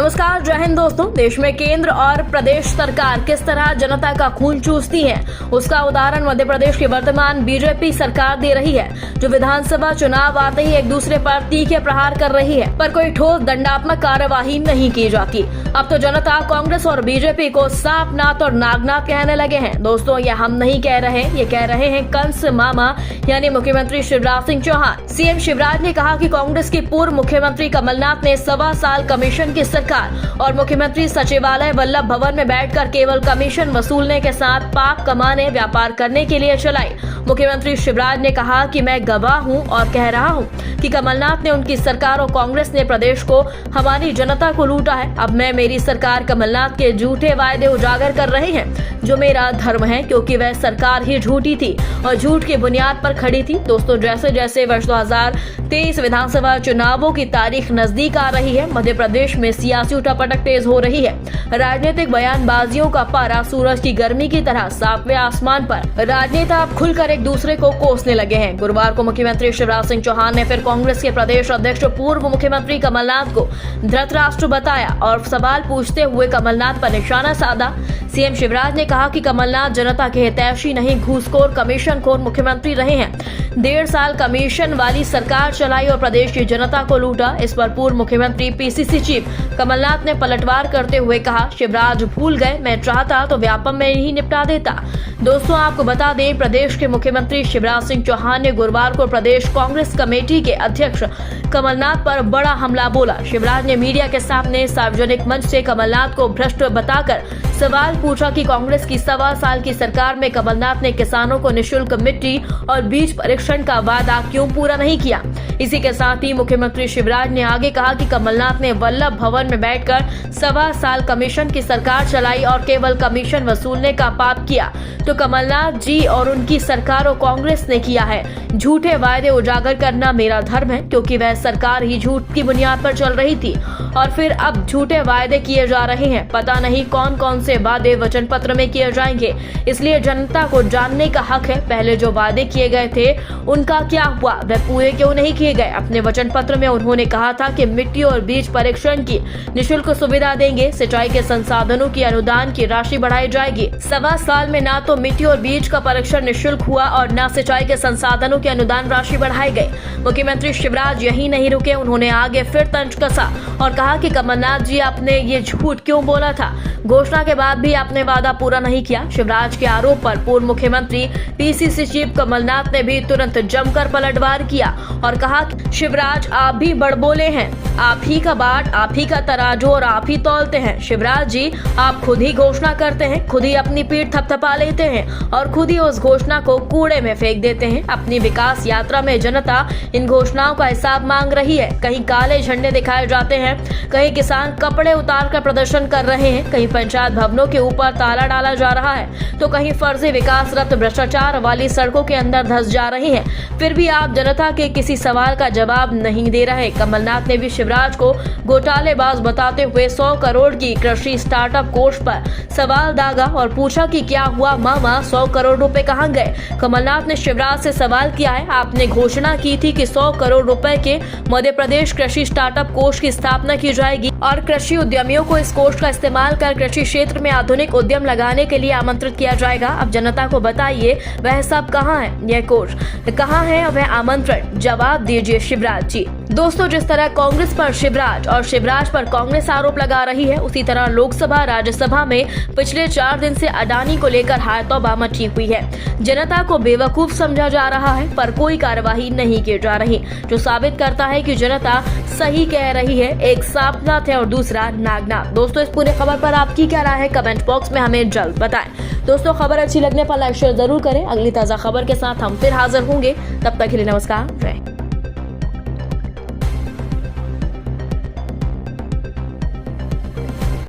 नमस्कार, जय हिंद दोस्तों। देश में केंद्र और प्रदेश सरकार किस तरह जनता का खून चूसती है, उसका उदाहरण मध्य प्रदेश की वर्तमान बीजेपी सरकार दे रही है, जो विधानसभा चुनाव आते ही एक दूसरे पर तीखे प्रहार कर रही है, पर कोई ठोस दंडात्मक कार्यवाही नहीं की जाती। अब तो जनता कांग्रेस और बीजेपी को सांप नाथ और नागनाथ कहने लगे हैं। दोस्तों, ये हम नहीं कह रहे, ये कह रहे हैं कंस मामा यानी मुख्यमंत्री शिवराज सिंह चौहान। सीएम शिवराज ने कहा कि कांग्रेस के पूर्व मुख्यमंत्री कमलनाथ ने 1.25 साल कमीशन की सरकार और मुख्यमंत्री सचिवालय वल्लभ भवन में बैठकर केवल कमीशन वसूलने के साथ पाप कमाने, व्यापार करने के लिए चलाई। मुख्यमंत्री शिवराज ने कहा कि मैं गवाह हूं और कह रहा हूं कि कमलनाथ ने, उनकी सरकार और कांग्रेस ने प्रदेश को, हमारी जनता को लूटा है। अब मैं, मेरी सरकार कमलनाथ के झूठे वायदे उजागर कर रहे हैं, जो मेरा धर्म है, क्योंकि वह सरकार ही झूठी थी और झूठ की बुनियाद पर खड़ी थी। दोस्तों, जैसे जैसे वर्ष 2023 विधानसभा चुनावों की तारीख नजदीक आ रही है, मध्य प्रदेश में सियासी उठापटक तेज हो रही है। राजनीतिक बयानबाजियों का पारा सूरज की गर्मी की तरह सातवें आसमान पर। राजनेता अब खुलकर एक दूसरे को कोसने लगे हैं। गुरुवार को मुख्यमंत्री शिवराज सिंह चौहान ने फिर कांग्रेस के प्रदेश अध्यक्ष पूर्व मुख्यमंत्री कमलनाथ को धृतराष्ट्र बताया और सवाल पूछते हुए कमलनाथ पर निशाना साधा। सीएम शिवराज ने कहा कि कमलनाथ जनता के हितैषी नहीं, घूसखोर, कमीशनखोर मुख्यमंत्री रहे हैं। 1.5 साल कमीशन वाली सरकार चलाई और प्रदेश की जनता को लूटा। इस पर पूर्व मुख्यमंत्री पीसीसी चीफ कमलनाथ ने पलटवार करते हुए कहा, शिवराज भूल गए, मैं चाहता तो व्यापम में ही निपटा देता। दोस्तों, आपको बता दें, प्रदेश के मुख्यमंत्री शिवराज सिंह चौहान ने गुरुवार को प्रदेश कांग्रेस कमेटी के अध्यक्ष कमलनाथ पर बड़ा हमला बोला। शिवराज ने मीडिया के सामने सार्वजनिक मंच से कमलनाथ को भ्रष्ट बताकर सवाल पूछा कि कांग्रेस की 1.25 साल की सरकार में कमलनाथ ने किसानों को निःशुल्क मिट्टी और बीज परीक्षण का वादा क्यों पूरा नहीं किया। इसी के साथ ही मुख्यमंत्री शिवराज ने आगे कहा कि कमलनाथ ने वल्लभ भवन में बैठकर 1.25 साल कमीशन की सरकार चलाई और केवल कमीशन वसूलने का पाप किया तो कमलनाथ जी और उनकी सरकार और कांग्रेस ने किया है। झूठे वायदे उजागर करना मेरा धर्म है, क्योंकि वह सरकार ही झूठ की बुनियाद पर चल रही थी और फिर अब झूठे वायदे किए जा रहे हैं। पता नहीं कौन कौन से वादे वचन पत्र में किए जाएंगे, इसलिए जनता को जानने का हक है। पहले जो वादे किए गए थे उनका क्या हुआ, वह पूरे क्यों नहीं किए गए। अपने वचन पत्र में उन्होंने कहा था कि मिट्टी और बीज परीक्षण की निःशुल्क सुविधा देंगे, सिंचाई के संसाधनों की अनुदान की राशि बढ़ाई जाएगी। 1.25 साल में ना तो मिट्टी और बीज का परीक्षण निःशुल्क हुआ और न सिंचाई के संसाधनों की अनुदान राशि बढ़ाई गई। मुख्यमंत्री शिवराज यही नहीं रुके, उन्होंने आगे फिर तंज कसा और कहा कि कमलनाथ जी, आपने ये झूठ क्यों बोला था, घोषणा के बाद भी आपने वादा पूरा नहीं किया। शिवराज के आरोप पर पूर्व मुख्यमंत्री पीसीसी चीफ कमलनाथ ने भी तुरंत जमकर पलटवार किया और कहा, शिवराज आप भी बड़बोले हैं, आप ही का बाट, आप ही का तराजू और आप ही तौलते हैं। शिवराज जी, आप खुद ही घोषणा करते हैं, खुद ही अपनी पीठ थपथपा लेते हैं और खुद ही उस घोषणा को कूड़े में फेंक देते हैं। अपनी विकास यात्रा में जनता इन घोषणाओं का हिसाब मांग रही है। कहीं काले झंडे दिखाए जाते हैं, कहीं किसान कपड़े उतार कर प्रदर्शन कर रहे हैं, कहीं पंचायत भवनों के ऊपर ताला डाला जा रहा है, तो कहीं फर्जी विकास रत भ्रष्टाचार वाली सड़कों के अंदर धंस जा रही हैं। फिर भी आप जनता के किसी सवाल का जवाब नहीं दे रहे। कमलनाथ ने भी शिवराज को घोटालेबाज बताते हुए 100 करोड़ की कृषि स्टार्टअप कोष पर सवाल दागा और पूछा कि क्या हुआ मामा, 100 करोड़ रुपए कहां गए। कमलनाथ ने शिवराज से सवाल किया है, आपने घोषणा की थी कि 100 करोड़ रुपए के मध्य प्रदेश कृषि स्टार्टअप कोष की स्थापना की जाएगी और कृषि उद्यमियों को इस कोष का इस्तेमाल कर कृषि क्षेत्र में आधुनिक उद्यम लगाने के लिए आमंत्रित किया जाएगा। अब जनता को बताइए, वह सब कहाँ है, यह कोष कहाँ है, वह आमंत्रण, जवाब दीजिए शिवराज जी। दोस्तों, जिस तरह कांग्रेस पर शिवराज और शिवराज पर कांग्रेस आरोप लगा रही है, उसी तरह लोकसभा राज्यसभा में पिछले 4 दिन से अडानी को लेकर हाथों मची हुई है। जनता को बेवकूफ समझा जा रहा है, पर कोई कार्यवाही नहीं की जा रही, जो साबित करता है कि जनता सही कह रही है। एक सांपनाथ है और दूसरा नागनाथ। दोस्तों, इस पूरे खबर पर आपकी क्या राय है, कमेंट बॉक्स में हमें जल्द बताएं। दोस्तों, खबर अच्छी लगने पर लाइक शेयर जरूर करें। अगली ताजा खबर के साथ हम फिर हाजिर होंगे, तब तक के लिए नमस्कार।